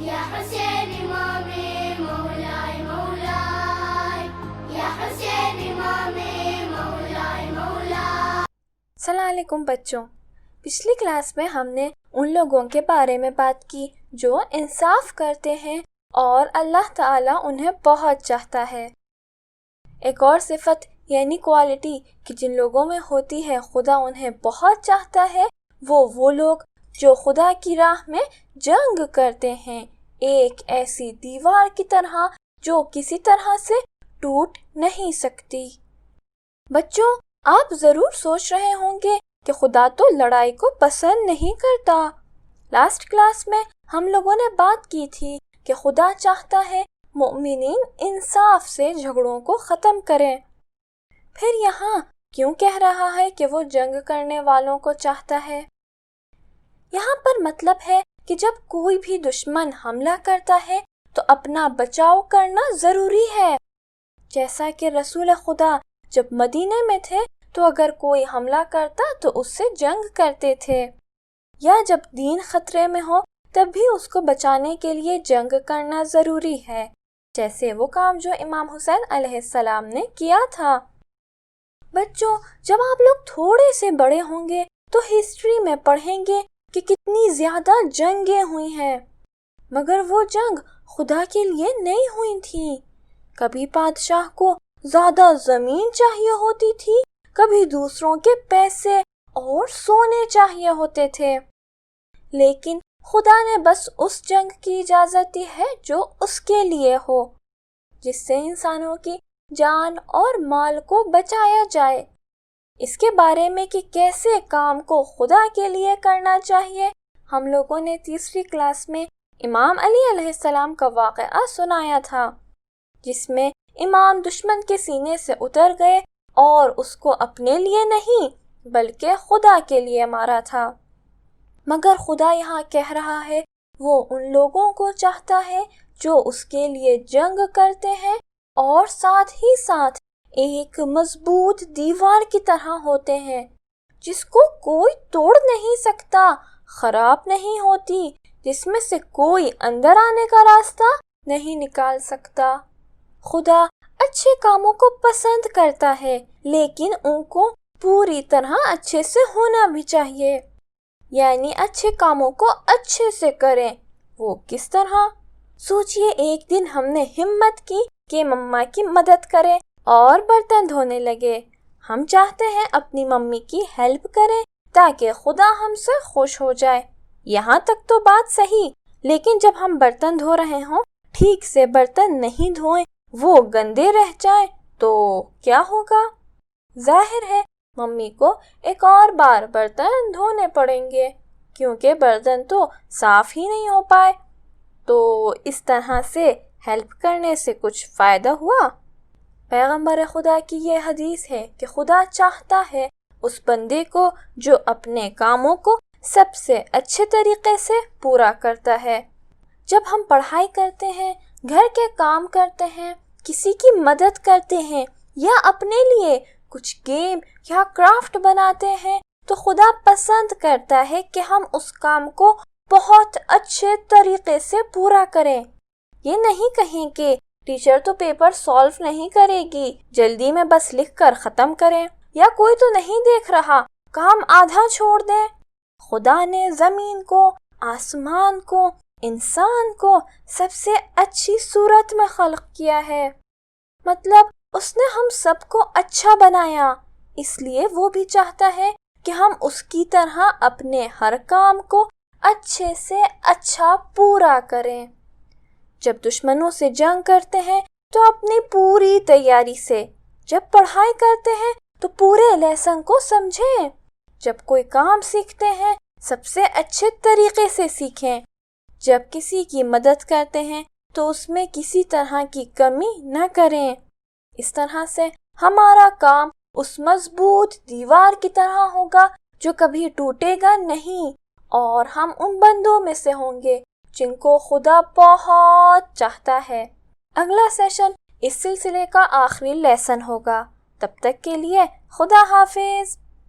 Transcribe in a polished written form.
یا حسین امام مولائے مولائے، یا حسین امام مولائے مولائے۔ السلام علیکم بچوں، پچھلی کلاس میں ہم نے ان لوگوں کے بارے میں بات کی جو انصاف کرتے ہیں اور اللہ تعالیٰ انہیں بہت چاہتا ہے۔ ایک اور صفت یعنی کوالٹی کہ جن لوگوں میں ہوتی ہے خدا انہیں بہت چاہتا ہے، وہ لوگ جو خدا کی راہ میں جنگ کرتے ہیں، ایک ایسی دیوار کی طرح جو کسی طرح سے ٹوٹ نہیں سکتی۔ بچوں، آپ ضرور سوچ رہے ہوں گے کہ خدا تو لڑائی کو پسند نہیں کرتا۔ لاسٹ کلاس میں ہم لوگوں نے بات کی تھی کہ خدا چاہتا ہے مومنین انصاف سے جھگڑوں کو ختم کریں۔ پھر یہاں کیوں کہہ رہا ہے کہ وہ جنگ کرنے والوں کو چاہتا ہے؟ یہاں پر مطلب ہے کہ جب کوئی بھی دشمن حملہ کرتا ہے تو اپنا بچاؤ کرنا ضروری ہے۔ جیسا کہ رسول خدا جب مدینے میں تھے تو اگر کوئی حملہ کرتا تو اس سے جنگ کرتے تھے، یا جب دین خطرے میں ہو تب بھی اس کو بچانے کے لیے جنگ کرنا ضروری ہے، جیسے وہ کام جو امام حسین علیہ السلام نے کیا تھا۔ بچوں، جب آپ لوگ تھوڑے سے بڑے ہوں گے تو ہسٹری میں پڑھیں گے کہ کتنی زیادہ جنگیں ہوئی ہیں، مگر وہ جنگ خدا کے لیے نہیں ہوئی تھی۔ کبھی بادشاہ کو زیادہ زمین چاہیے ہوتی تھی، کبھی دوسروں کے پیسے اور سونے چاہیے ہوتے تھے، لیکن خدا نے بس اس جنگ کی اجازت دی ہے جو اس کے لیے ہو، جس سے انسانوں کی جان اور مال کو بچایا جائے۔ اس کے بارے میں کہ کیسے کام کو خدا کے لیے کرنا چاہیے ہم لوگوں نے تیسری کلاس میں امام علی علیہ السلام کا واقعہ سنایا تھا، جس میں امام دشمن کے سینے سے اتر گئے اور اس کو اپنے لیے نہیں بلکہ خدا کے لیے مارا تھا۔ مگر خدا یہاں کہہ رہا ہے وہ ان لوگوں کو چاہتا ہے جو اس کے لیے جنگ کرتے ہیں اور ساتھ ہی ساتھ ایک مضبوط دیوار کی طرح ہوتے ہیں جس کو کوئی توڑ نہیں سکتا، خراب نہیں ہوتی، جس میں سے کوئی اندر آنے کا راستہ نہیں نکال سکتا۔ خدا اچھے کاموں کو پسند کرتا ہے، لیکن ان کو پوری طرح اچھے سے ہونا بھی چاہیے، یعنی اچھے کاموں کو اچھے سے کریں۔ وہ کس طرح؟ سوچئے ایک دن ہم نے ہمت کی کہ مما کی مدد کریں اور برتن دھونے لگے۔ ہم چاہتے ہیں اپنی ممی کی ہیلپ کریں تاکہ خدا ہم سے خوش ہو جائے۔ یہاں تک تو بات صحیح، لیکن جب ہم برتن دھو رہے ہوں ٹھیک سے برتن نہیں دھوئیں، وہ گندے رہ جائیں تو کیا ہوگا؟ ظاہر ہے ممی کو ایک اور بار برتن دھونے پڑیں گے، کیونکہ برتن تو صاف ہی نہیں ہو پائے۔ تو اس طرح سے ہیلپ کرنے سے کچھ فائدہ ہوا؟ پیغمبر خدا کی یہ حدیث ہے کہ خدا چاہتا ہے اس بندے کو جو اپنے کاموں کو سب سے اچھے طریقے سے پورا کرتا ہے۔ جب ہم پڑھائی کرتے ہیں، گھر کے کام کرتے ہیں، کسی کی مدد کرتے ہیں یا اپنے لیے کچھ گیم یا کرافٹ بناتے ہیں تو خدا پسند کرتا ہے کہ ہم اس کام کو بہت اچھے طریقے سے پورا کریں۔ یہ نہیں کہیں کہ ٹیچر تو پیپر سالو نہیں کرے گی، جلدی میں بس لکھ کر ختم کریں، یا کوئی تو نہیں دیکھ رہا، کام آدھا چھوڑ دیں۔ خدا نے زمین کو، آسمان کو، انسان کو سب سے اچھی صورت میں خلق کیا ہے، مطلب اس نے ہم سب کو اچھا بنایا، اس لیے وہ بھی چاہتا ہے کہ ہم اس کی طرح اپنے ہر کام کو اچھے سے اچھا پورا کریں۔ جب دشمنوں سے جنگ کرتے ہیں تو اپنی پوری تیاری سے، جب پڑھائی کرتے ہیں تو پورے لیسن کو سمجھیں، جب کوئی کام سیکھتے ہیں سب سے اچھے طریقے سے سیکھیں، جب کسی کی مدد کرتے ہیں تو اس میں کسی طرح کی کمی نہ کریں۔ اس طرح سے ہمارا کام اس مضبوط دیوار کی طرح ہوگا جو کبھی ٹوٹے گا نہیں، اور ہم ان بندوں میں سے ہوں گے جن کو خدا بہت چاہتا ہے۔ اگلا سیشن اس سلسلے کا آخری لیسن ہوگا۔ تب تک کے لیے خدا حافظ۔